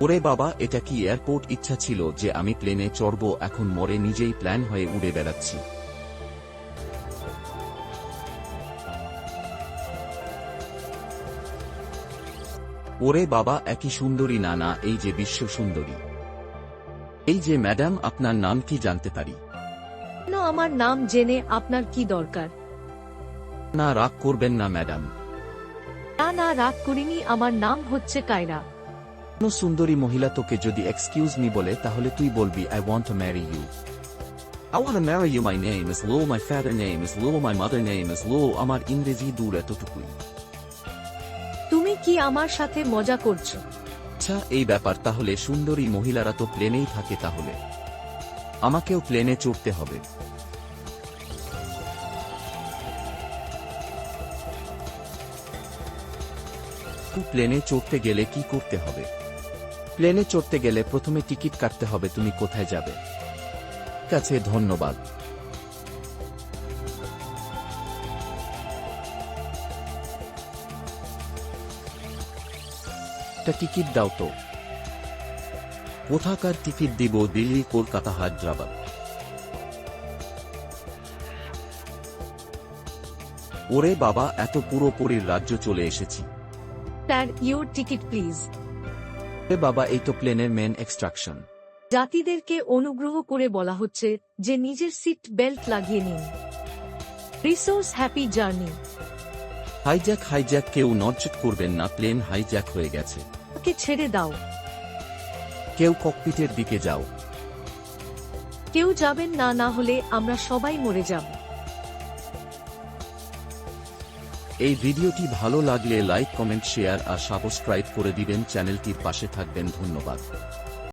ওরে বাবা, এটা কি এয়ারপোর্ট? ইচ্ছা ছিল যে আমি প্লেনে চড়ব, এখন মরে নিজেই প্ল্যান হয়ে উড়ে বেড়াচ্ছি। ওরে বাবা, একই সুন্দরী। না না, এই যে বিশ্ব সুন্দরী। এই যে ম্যাডাম, আপনার নাম কি জানতে পারি? না, আমার নাম জেনে আপনার কি দরকার? না, রাগ করবেন না ম্যাডাম। না না, রাগ করিনি, আমার নাম হচ্ছে কায়রা। কোন সুন্দরী মহিলা তোকে যদি এক্সকিউজ মি বলে, তাহলে তুই বলবি I want to marry you. I want to marry you. My name is Lou. My father name is Lou. My mother name is Lou. আমার ইংরেজি দূর এতটুকুই। তুমি কি আমার সাথে মজা করছো? আচ্ছা, এই ব্যাপার। তাহলে সুন্দরী মহিলারা তো প্লেনেই থাকে, তাহলে আমাকেও প্লেনে চড়তে হবে। প্লেনে চড়তে গেলে কি করতে হবে? প্লেনে চড়তে গেলে প্রথমে টিকিট কাটতে হবে। তুমি কোথায় যাবে? ঠিক আছে, ধন্যবাদ। একটা টিকিট দাও তো। কোথাকার টিকিট দিব? দিল্লি, কলকাতা, হায়দ্রাবাদ? ওরে বাবা, এত পুরোপুরির রাজ্য চলে এসেছি। Sir, your ticket please. এ বাবা, এই তো প্লেনের মেন এক্সট্রাকশন। যাত্রীদেরকে অনুগ্রহ করে বলা হচ্ছে যে নিজের সিট বেল্ট লাগিয়ে নিন। Resource happy journey. Hijack hijack, কেউ নড়চড় করবেন না, প্লেন হাইজ্যাক হয়ে গেছে। ওকে ছেড়ে দাও। কেউ ককপিটের দিকে যাও। কেউ যাবেন না, না হলে আমরা সবাই মরে যাব। এই ভিডিওটি ভালো লাগলে লাইক, কমেন্ট, শেয়ার আর সাবস্ক্রাইব করে দিবেন। চ্যানেলটির পাশে থাকবেন। ধন্যবাদ।